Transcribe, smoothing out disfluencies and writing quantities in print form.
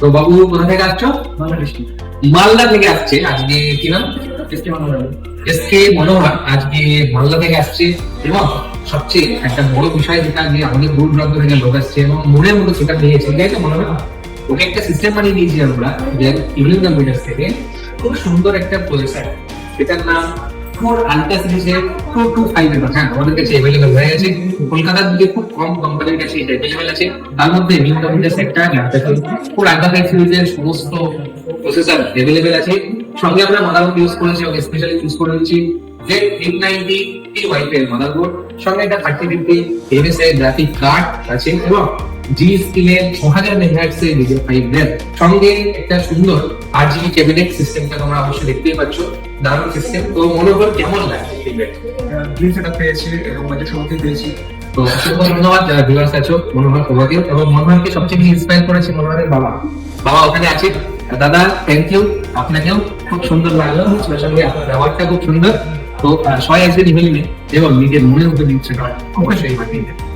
তো বাবু কোথা থেকে আসছো? মালদা থেকে আসছে আজকে। কি নাম? এসকে মনোহর আজকে মালদা থেকে আসছে। এবং সবচেয়ে একটা বড় বিষয় যেটা নিয়ে অনেক দূর দূরান্ত থেকে লোক আসছে এবং মনের মতো সেটা নিয়েছে, তাই তো মনে হয়। ওকে একটা সিস্টেম বানিয়ে দিয়েছি আমরা যে ইভিনিং কম্পিউটার্স থেকে। খুব সুন্দর একটা প্রসেসর, এটার নাম আলট্রা সিরিজের 225 এর। হ্যাঁ, আমাদের কাছে অ্যাভেলেবেল হয়ে গেছে। কলকাতার দিকে খুব কম কোম্পানির কাছে এটা অ্যাভেলেবেল আছে। তার মধ্যে ইভিনিং কম্পিউটার্স একটা খুব আলট্রা সিরিজের সমস্ত প্রসেসর অ্যাভেলেবেল আছে। সঙ্গে আমরা মাদারবোর্ড ইউজ করেছি এবং স্পেশালি ইউজ করেছি Z890 ওয়াইফাই এর মাদারবোর্ড। সঙ্গে একটা 3050 MSI গ্রাফিক কার্ড আছে এবং জি স্কিলের 6000 মেগাহার্টজ এর DDR5 RAM। সঙ্গে একটা সুন্দর RGB ক্যাবিনেট সিস্টেমটা তোমরা অবশ্যই দেখতেই পাচ্ছ। দারুণ সিস্টেম। তো মনোহর কেমন লাগে ফিডব্যাক? গ্রিন সেটআপ পেয়েছি এবং বাজেট সমাধান পেয়েছি। তো অসংখ্য ধন্যবাদ যারা ভিউয়ার্স আছো মনোহর তোমাকেও। এবং মনোহরকে সবচেয়ে বেশি ইন্সপায়ার করেছে মনোহরের বাবা। বাবা ওখানে আছে। দাদা থ্যাংক ইউ, আপনাকেও খুব সুন্দর লাগলো, সঙ্গে আপনার ব্যবহারটা খুব সুন্দর। তো সবাই একদিন ইমেল এবং নিজের মনের মতো জিনিসটা অবশ্যই পাঠিয়ে দেবে।